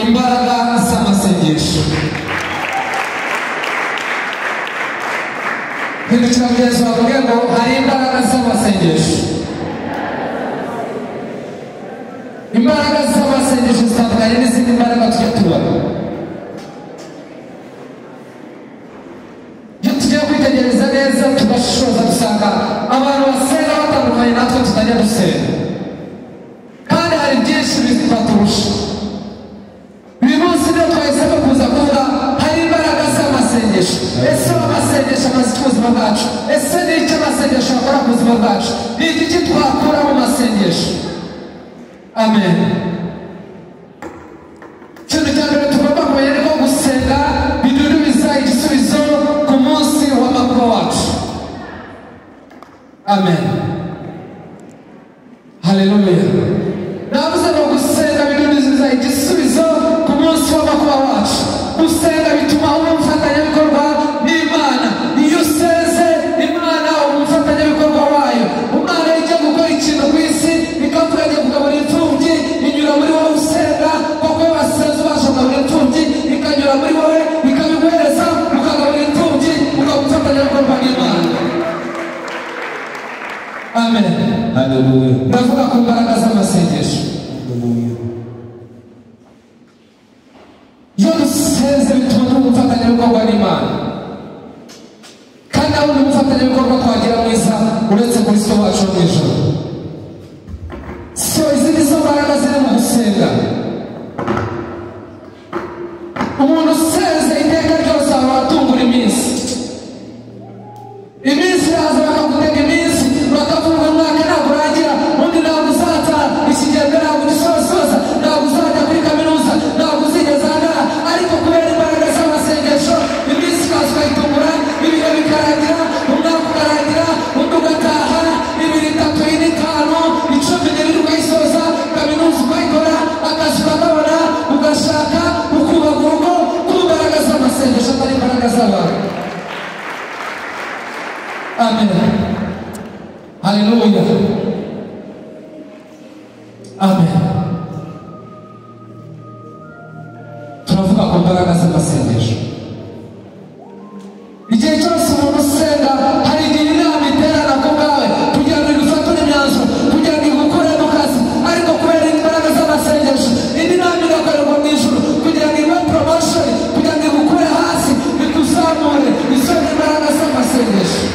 imbaraga z'amasengesho. Hindukira mugenzi wawe uvuge ngo hari imbaraga z'amasengesho. Imbaraga z'amasengesho zitandukanye n'izindi mbaraga tujya tubona. Iyo tugiye kwitegereza neza tugashoza dusanga abantu basenga batandukanye natwe tutajya dusenga, kandi hari byinshi bibaturusha. Uyu munsi niyo twahisemo kuza kuvuga hari imbaraga z'amasengesho. Ese amasengesho amaze ku buzima bwacu? Ese ni icyo amasengesho akora ku buzima bwacu? Ni iki twakura mu masengesho? Amen. Ikintu cya mbere tugomba kumenya ni ko gusenga bidudubiza igisubizo ku munsi w'amakuba wacu. Amen. Haleluya. Navuze ngo gusenga bidudubiza igisubizo ku munsi w'amakuba wacu. Gusenga bituma uba umufatanyabikorwa n'Imana. Iyo usenze Imana uba umufatanyabikorwa wayo. Umwana ijya gukora ikintu ku isi ikavuga agiye kugaburira imfubyi, inyura muri wowe usenga, kuko iyo wasenze ubasha kugaburira imfubyi, ikanyura muri wowe ikabiguhereza ukagaburira imfubyi, ukaba umufatanyabikorwa n'Imana. Amen. Haleluya. Ndavuga ku mbaraga z'amasengesho. Iyo dusenze bituma tuba umufatanyabikorwa n'Imana, kandi aho ni umufatanyabikorwa twagira mwiza uretse Kristo wacu wo mu ijuru. So izi ni zo mbaraga ziri mu gusenga. Umuntu usenze iteka ryose aba atungura iminsi. Iminsi iraza bakagutega iminsi, bakavuga umwaka ntabwo urangira, undi ntabwo uzataha, ikigembwe ntabwo gisoza, ntabwo uzajya kuri kaminuza, ntabwo uzigeza ahagana. Ariko kubera imbaraga z'amasengesho iminsi ikaza ukayitungura, ibihe bikarangira, umwaka ukarangira, undi ugataha, 2, 3, 4, 5, 10 ukayisoza, kaminuza ukayikora, akazi ukakabona, ugashaka, ukubaka urugo ku mbaraga z'amasengesho atari imbaraga z'abantu. Amen. Haleluya. Amen. Turavuga ku mbaraga z'amasengesho. Igihe cyose umuntu usenga hari igihe inama iterana ku bwawe kugira ngo igufatire imyanzuro, kugira ngo igukure mu kazi, ariko kubera imbaraga z'amasengesho indi nama igakorerwa mu ijuru kugira ngo iguhe promotion, kugira ngo igukure hasi ikuzamure. Izo ni imbaraga z'amasengesho.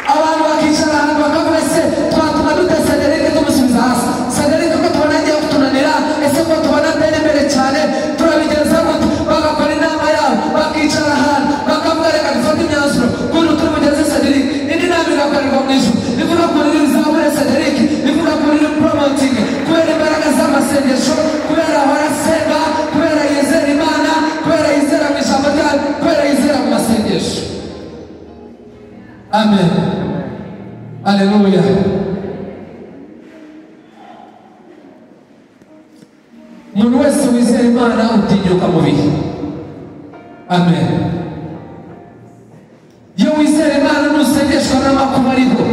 Abantu bakicara ahantu bakavuga se twatuma dute Cedric tumusubiza hasi. Cedric ko tubona agiye kutunanira, ese ko tubona atera imbere cyane, turabigenza gute? Bagakora inama yabo, bakicara ahantu bakavuga reka dufate imyanzuro kuko turi bugeze Cedric. Indi nama igakorerwa mu ijuru ivuga kuri rizamure Cedric, ivuga kuri promoting, kubera imbaraga z'amasengesho, kubera ahora asenga, kubera yizera Imana, kubera yizera mu ijambo ryayo, kubera yizera mu masengesho. Amen. Haleluya. Umuntu wese wizera Imana utinyuka mu bihe. Amen. Iyo wizera Imana ntusengeshwa n'amakuba ariho,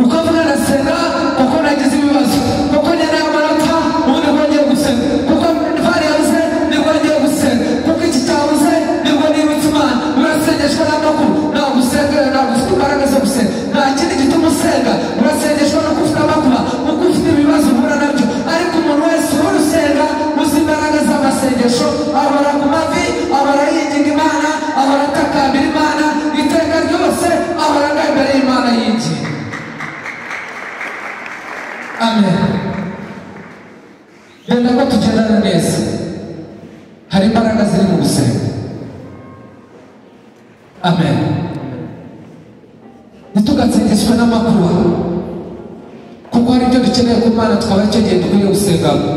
ukavuga ndasenga kuko nagize ibibazo, kuko nkeneye amanota, ubu nibwo ngiye gusenga, kuko vari yabuze nibwo ngiye gusenga, kuko iki cyabuze nibwo nibutse Imana. Urasengeshwa n'amakuru, ntabwo usengera, ntabwo ufite imbaraga zo gusenga. Nta kindi gituma usenga, urasengeshwa no ufite amakuba, kuko ufite ibibazo uhura nabyo. Ariko umuntu wese uhora usenga uzi imbaraga z'amasengesho, ahora ku mavi, ahora yinginga Imana, ahora atakambira Imana, iteka ryose ahora ngaho imbere y'Imana yinginga. Amen. Benda ko tugendana neza. Hari imbaraga ziri mu gusenga. Amen. Ntitugatsindishwe n'amakuba, kuko hari ibyo dukeneye ku Mana tukaba icyo gihe dukwiye gusengamo,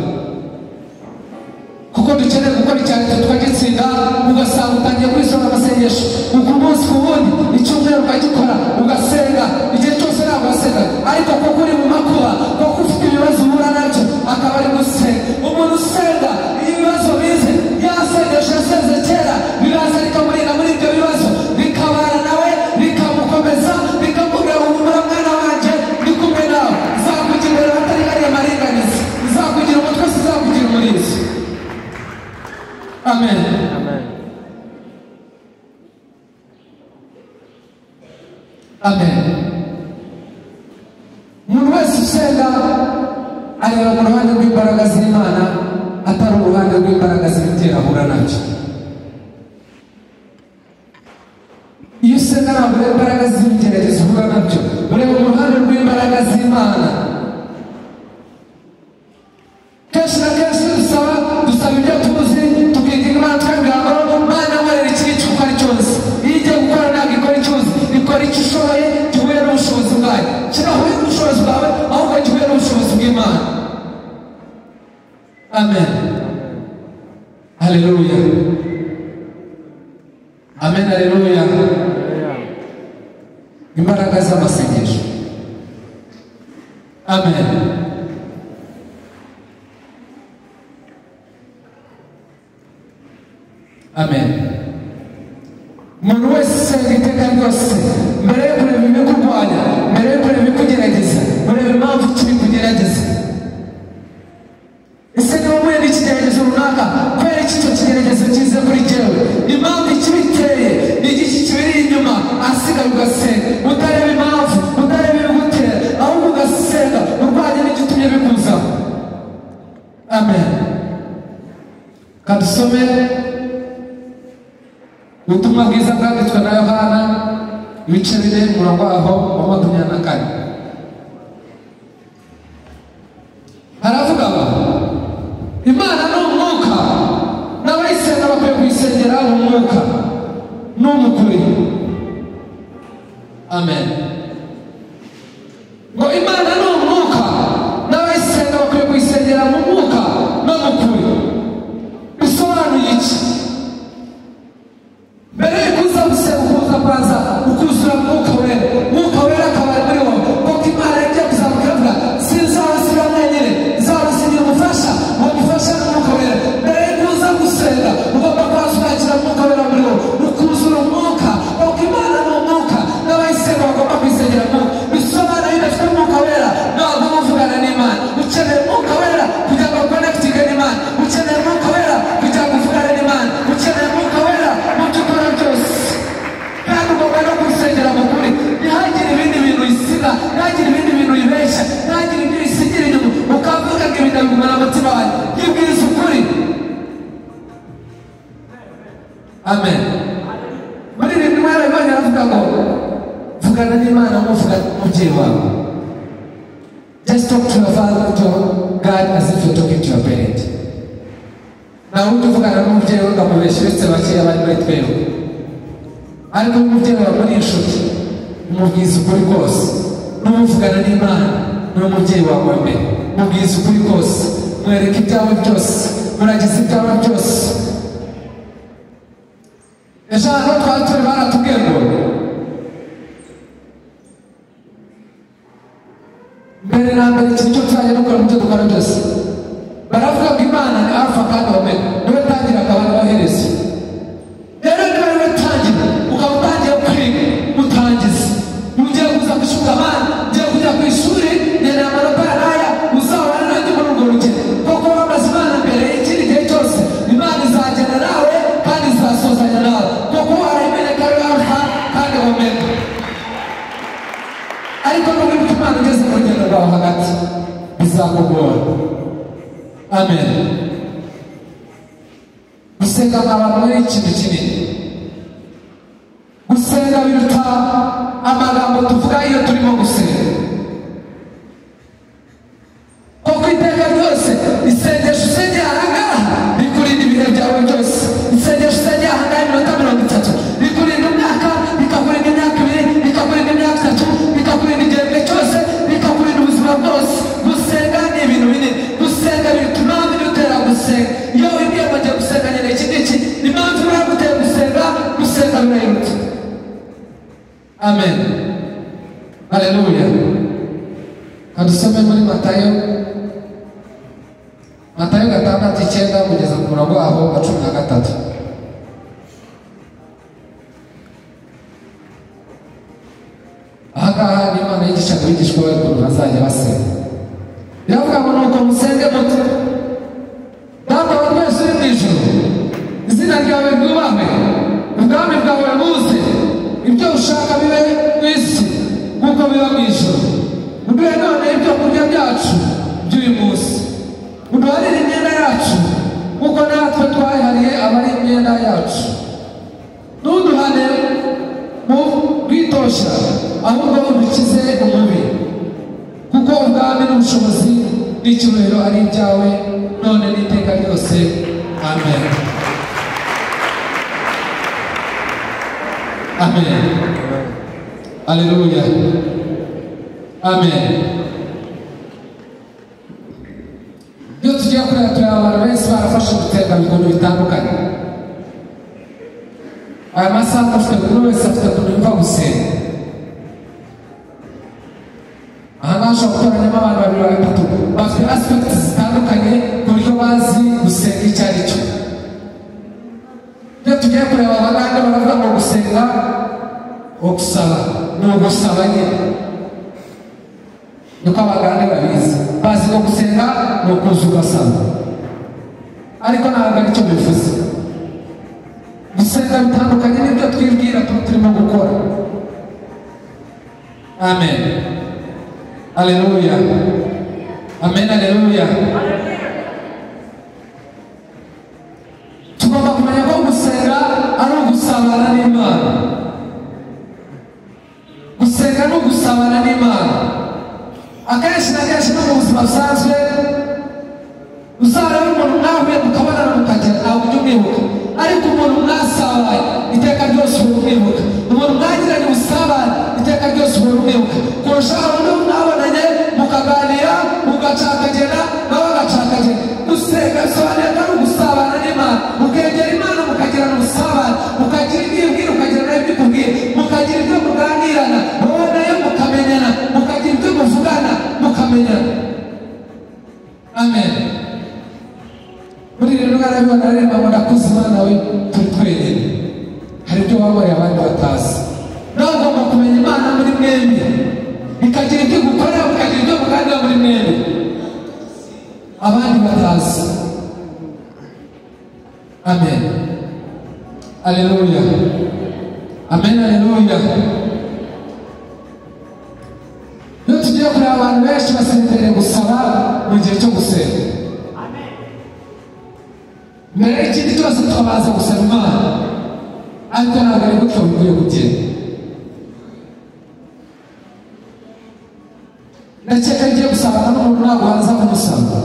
kuko dukeneye gukora icyaha tukagitsinda. Ugasanga utangiye kwisoma amasengesho uku munsi ku wundi, icyumweru ukagikora ugasenga, igihe cyose ntabwo wasenga, ariko kuko uri mu makuba, kuko ufite ibibazo uhura nabyo, akaba ari gusenga. Umuntu usenga iyo ibibazo bize, yasengesha yasenze kera, biraza bikamurinda muri ibyo bibazo, bikabana nawe, bikamukomeza, bikamubwira umumara mwana wanjye ndi kumwe nawe, nzakugirira abatari kariya maringaniza, nzakugira Amen. Umuntu wese usenga areba mu ruhande rw'imbaraga z'Imana atari uruhande rw'imbaraga z'ibitera ahura nabyo. Iyo usenga ntabwo ureba imbaraga z'ibigeragezo uhura nabyo, ureba mu ruhande rw'imbaraga z'Imana. Kenshi na kenshi dusaba ibyo tuzi, tukiga Imana twabwira ngo Mana nkorera iki uko ari cyose. Iyo igiye gukora ntabwo ikora icyo uzi, ikora icyo ushoboye gihuye n'ubushobozi bwayo. Kirahuye n'ubushobozi bwawe ahubwo gihuye n'ubushobozi bw'Imana. Amen. Haleluya. Amen. Haleluya. Imbaraga z'amasengesho. Amen. Amen. Umuntu wese usenga iteka ryose, mbere yo kureba ibikurwanya, mbere yo kureba ibikugerageza, ureba impamvu kibikugerageza. Ese niba muhuye n'ikigeragezo runaka, kubera iki icyo kigeragezo kize kuri jyewe? Impamvu ikibiteye ni igiki kibiri inyuma, ahasigaye ugasenga utareba impamvu, utareba ibigutera, ahubwo ugasenga urwanya n'igitumye bikuzaho. Amen. Kadusome ubutumwa bwiza bwanditswe na Yohana ibice 4 umurongo aho wa 24. Haravuga ngo Imana ni umwuka, n'abayisenga bakwiye kuyisengera mu mwuka no mu kuri. Amen. Ngo Imana ni umwuka, n'abayisenga bakwiye kuyisengera mu mwuka no mu kuri. Bisobanuye iki? Mbere y'ukuza gusenga ukuza kwanza ukuzura mwuka wera. Mwuka wera akaba ari muri wowe, kuko Imana yagiye kuzamuka avuga sinzabasiga mwenyine, nzabasigira umufasha, uwo mufasha ni Mwuka wera. Mbere y'ukuza gusenga ugomba kubanza ukakira Mwuka wera muri wowe, ukuzura umwuka, kuko Imana ni umwuka, n'abayisenga bagomba kuyisengera mwuka. Bisobanuye udafite Mwuka wera ntabwo uba uvugana n'Imana. Ukeneye Mwuka wera kugira ngo ukonekitinge n'Imana, ukeneye Mwuka wera kugira ngo uvugane n'Imana, ukeneye Mwuka wera mu byo ukora byose. Kandi ugomba no gusengera mu kuri, ntihagire ibindi bintu isiga, ntihagire ibindi bintu ibeshya, ntihagire ibindi bisigira inyuma ukavuga ngo ibintu bigumana umutima wawe. Yibwiriza ukuri. Amen. Muri iri rimwe Imana iravuga ngo vugana n'Imana nk'uvuga n'umubyeyi wawe. Just talk to your father, to God as if you're talking to your parent. Nawe uvugana n'umubyeyi we ukamubeshya uretse bakeya bari muri twebwe, ariko umubyeyi wawe muri inshuti umubwiza ukuri kose. N'umuvugana n'Imana n'umubyeyi wawe mbere, mubwiza ukuri kose, mwereka ibyawe byose, muragize ibyawe byose. Ejo hano twari turi baratubwiye ngo mbere na mbere ikintu cyo tuzajya dukora mu byo dukora byose, baravuga ngo Imana ni Alpha kandi Omega, niwe tangira akaba niwe herezo. Rero niba niwe tangira ukaba utangiye kwiga mutangiza, ugiye kuza gushuka Mana, ugiye kujya ku ishuri nkeneye amanota n'aya, uzabana nanjye muri urwo rugendo. Kuko wamaze Imana mbere y'ikindi gihe cyose, Imana izagenda nawe kandi izasozanya nawe, kuko warayimenye ko ari Alpha kandi Omega. Ariko nubwo Imana igeze mu rugendo rwawe hagati bizakugora. Amen. Gusenga abantu muri ikintu kinini. Gusenga biruta amagambo tuvuga iyo turimo gusenga. Kuko iteka ryose isengesho usengera ahangaha rikurinda ibihe byawe byose. Isengesho usengera ahangaha iminota 30 rikurinda umwaka, rikakurinda imyaka 2, rikakurinda imyaka 3, rikakurinda igihembwe cyose, rikakurinda ubuzima bwose. Gusenga ni ibintu binini. Gusenga bituma bidutera gusenga. Iyo wibwiye ngo ngiye gusenga nyine iki n'iki, ni impamvu biragutera gusenga. Gusenga birayiruta. Amen. Haleluya. Kadusome muri Matayo 6:9 kugeza ku murongo aho wa 13. Ahangaha ni Imana yigishaga abigishwa be ukuntu bazajya basenga. Biravuga ngo nuko musenge muti Data wa twese uri mu ijuru, izina ryawe ryubahwe, ubwami bwawe buze, ibyo ushaka bibe mu isi ubwami n'ubushobozi n'icyubahiro ari ibyawe none n'iteka ryose. Amen. Amen. Haleluya. Amen. Iyo tugiye kureba tureba abantu benshi barafashe gutega ibintu bitandukanye. Aya masaha afite buri wese afite ukuntu yumva gusenga. Aha nashobora gutoranyamo abantu babiri batatu bafite aspects zitandukanye ku buryo bazi gusenga icyo ari cyo. Iyo tugiye kureba abaganga baravuga ngo gusenga gusaba ni ugusaba nyine. Nuko abaganga babizi bazi ngo gusenga ni ukuza ugasaba, ariko ntabwo ari cyo bivuze. Gusenga bitandukanye n'ibyo twibwira turimo gukora. Amen. Haleluya. Amen. Haleluya. Tugomba kumenya ko gusenga ari ugusabana n'Imana. Gusenga ni ugusabana n'Imana. Akenshi na kenshi no mu buzima busanzwe uzareba umuntu mwahuye mukabonana mukagera ntabwo ujya umwibuka, ariko umuntu mwasabaye iteka ryose uhora umwibuka. Umuntu mwagiranye ubusabane iteka ryose uhora umwibuka, kurusha abantu mwabonanye mukaganira mugacakagena nawe agacakagena. Gusenga bisobanuye ko ari ugusabana n'Imana, mukegera Imana mukagirana ubusabane, mukagira ibyo ubwira ukagira nayo ibyo ukubwira, mukagira ibyo muganirana wowe nayo mukamenyana, mukagira ibyo muvugana mukamenyana. Amen. Muri rero barabibona rero murakoze Imana we turi twenyine, hari ibyo wabaye abandi batazi. Nawe ugomba kumenya Imana muri mwembi, ikagira ibyo gukorera mukagira ibyo muganira muri mwembi abandi batazi. Amen. Haleluya. Amen. Haleluya. Iyo tugiye kureba abantu benshi basendereye gusaba mu gihe cyo gusenga, mbere y'ikindi cyose tukabanza gusaba Imana, ariko ntabwo ari gutyo bikwiye kugenda. Ndakeka igiye gusabana n'umuntu ntabwo waza kumusaba,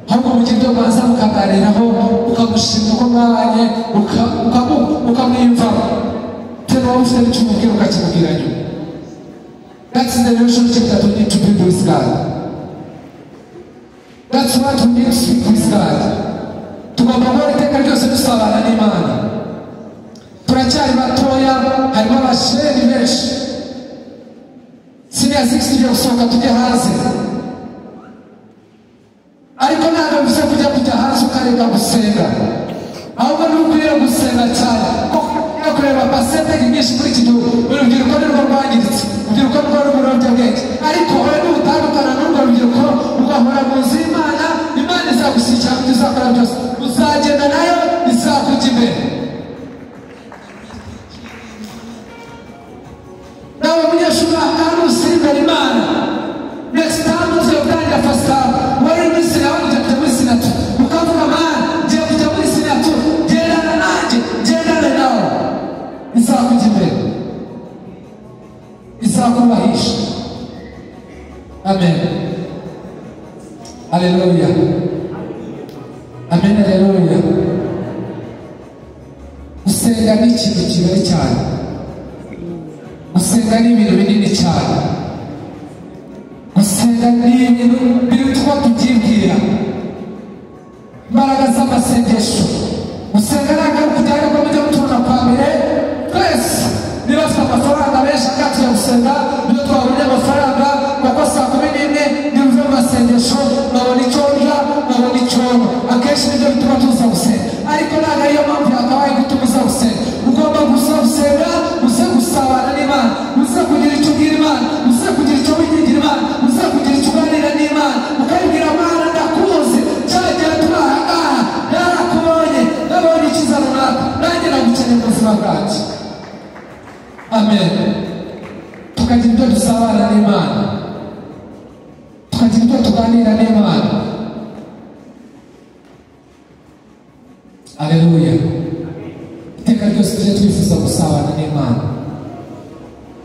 ahubwo mu gihe ubanza mukaganiraho ukamushima uko mwabanye ukamwiyumvamo, tena waba ufite n'icyo umubwira ukakimubwira nyuma. That's the relationship that we need to build with God. That's what we need to speak with God. Tugomba guhora iteka ryose dusabana n'Imana. Turacyari batoya, harimo abasheri benshi. Senior 60 tugiye gusohoka tujye hanze, ariko ntabwo bivuze kujya hanze ukareka gusenga, ahubwo ni ukwiriye gusenga cyane. Kuko kureba pasentegi nyinshi muri iki gihugu urubyiruko nirwo rwangiritse, urubyiruko rwo rw'ibiyobyabwenge, ariko wowe n'ubutandukana n'urwo rubyiruko ugahora mu nzu y'Imana, Imana izagushyigikira mu byo uzakora byose, uzagenda nayo izakujya imbere. Nawe munyeshuri kandi usengera Imana, next time ugiye gutangira first time wari muri sinatu ujya kujya muri sinatu ukavuga Mana ngiye kujya muri sinatu, gendana nanjye gendane nawe, izakujya imbere, izakubahisha. Amen. Haleluya. Amen. Haleluya. Gusenga ni ikintu kigoye cyane. Gusenga ni ibintu binini cyane. Gusenga ni ibintu bituma tubyibwira. Imbaraga z'amasengesho. Gusenga ntabwo ari ukujyana ngo mujye mutubona kwa mbere twese niba afite amafaranga menshi akatuye gusenga, iyo twabonye amafaranga kuko saa 11 nibuve mu masengesho nkabona icyo ndya nkabona icyo nywa, akenshi nibyo bituma tuza gusenga, ariko ntabwo ariyo mpamvu yakabaye gutuma uza gusenga. Ugomba gusa gusenga, uze gusabana n'Imana, uze kugira icyo ubwira Imana, uze kugira icyo wigira Imana, uze kugira icyo uganira n'Imana, ukayibwira Mana ndakuzi, cyagiye turi aha ngaha yarakubonye, nabonye icyiza runaka, nanjye nagukeneye mu buzima bwacu. Amen. Tukagira ibyo dusabana n'Imana, tukagira ibyo tuganira n'Imana. Haleluya. Iteka ryose tujye twifuza gusabana n'Imana,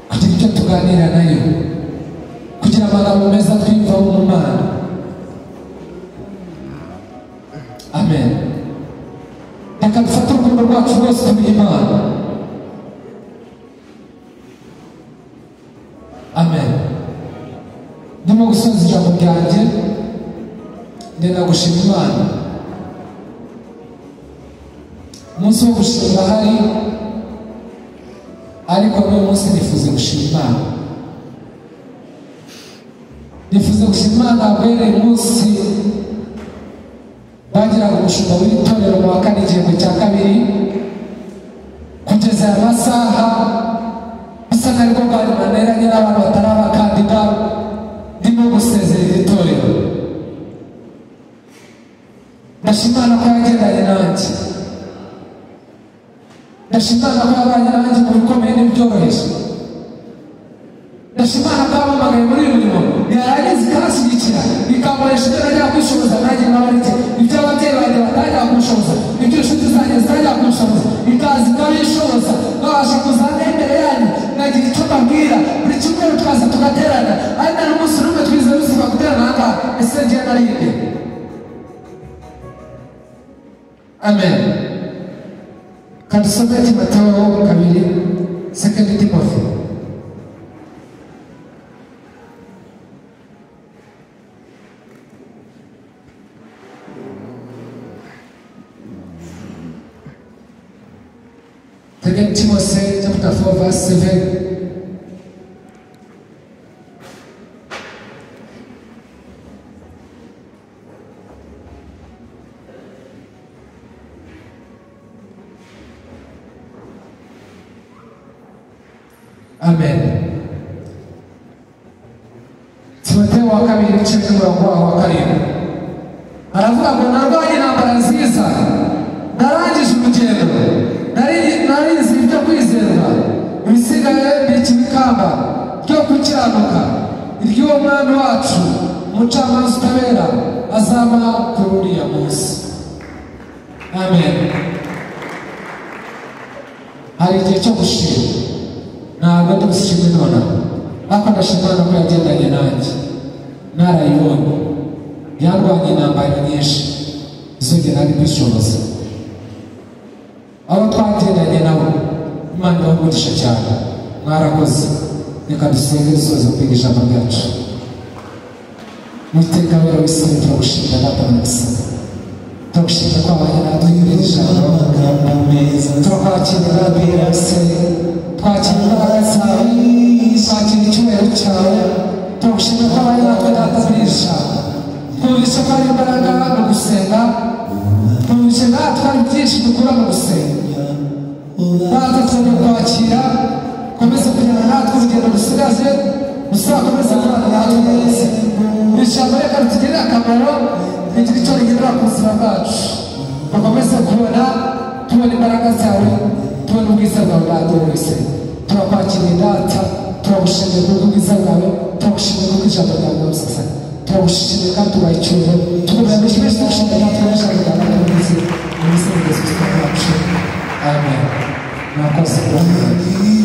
kugira icyo tuganira nayo, kugira amagambo meza twiyumva mu wacu bose turi Imana. Amen. Ndimo gusoza ijambo ryanjye ndenda gushima Imana. Umunsi wo gushima hari, ariko n'uyu munsi nifuza gushima Imana. Nifuza gushima Imana uhereye umunsi bagiraga umushumba w'itorero mu wa kane igihembwe cya kabiri kugeza aya masaha bisa n'ariko bari baneranye n'abantu batari abakandida. Ndimo gusezerera itorero. Ndashima Imana ko yagendanye nanjye. Ndashima Imana ko yabanye nanjye mu bikomeye n'ibyoroheje. Ndashima Imana ko yampamagaye muri uyu murimo yarangiza ikanshyigikira ikankoresha ibyo najya kwishoboza nanjye nk'abareke, ibyo ababyeyi banjye batajya kunshoboza, ibyo inshuti zanjye zitajya kunshoboza, ikaza ikabishoboza. Babasha kuzana imbere yanyu nkagira icyo mbabwira. Buri cyumweru twaza tugaterana, ari na n'umunsi n'umwe twize rusiba guterana aha ngaha. Ese ngiye narinde? Amen. Kadusome Timoteyo 2, 2 Timothy. Second Timothy chapter 4 verse 7. Amen. Timoteyo wa kabiri igice cy'umurongo wa 7 aravuga ngo narwanye intambara nziza, narangije urugendo, narize ibyo kwizerwa, ibisigaye mbikira ikamba ryo gukiranuka iry'uwo mwami wacu umucamanza utabera azaba kuri uriya munsi. Amen. Hari igihe cyo gushima, ntabwo ndabishimye nonaha, ariko ndashima Imana ko yagendanye nanjye. Narayibonye, yarwanye intambara nyinshi zongera nari kwishoboza. Abo twagendanye nabo Imana ibamugisha cyane. Mwarakoze. Reka dusenge dusoza kwiga ijambo ryacu. Uwiteka wera w'Isirayeli turagushimira Data mwiza. Turagushimira ko wabanye natwe muri iri jambo. Turakwakira Data wese, twakira imbaraga zawe, twakira icyubahiro cyawe. Turagushimira ko wabanye natwe Data muri iri jambo. Twumvise ko hari imbaraga mu gusenga, twumvise natwe hari byinshi dukura mu gusenga. Data tugiye kwakira, komeza kugenda natwe urugendo rusigaje, uzakomeza kubana natwe neza. Ijambo reka ritugirire akamaro, rigire icyo rigirira ku buzima bwacu. Dukomeze tubona imbaraga zawe, tubona ubwiza bwawe Data wese. Turakwakiriye Data, turagushimiye kubw'ubwiza bwawe, turagushimiye kubw'ijambo ryawe gusa. Turagushimiye kandi tubaha icyubahiro. Tukumira benshi benshi tugushimiye natwe n'ijambo ryawe n'ubwiza. Mu izina rya Yesu Kristo wacu. Amen. Mwakoze.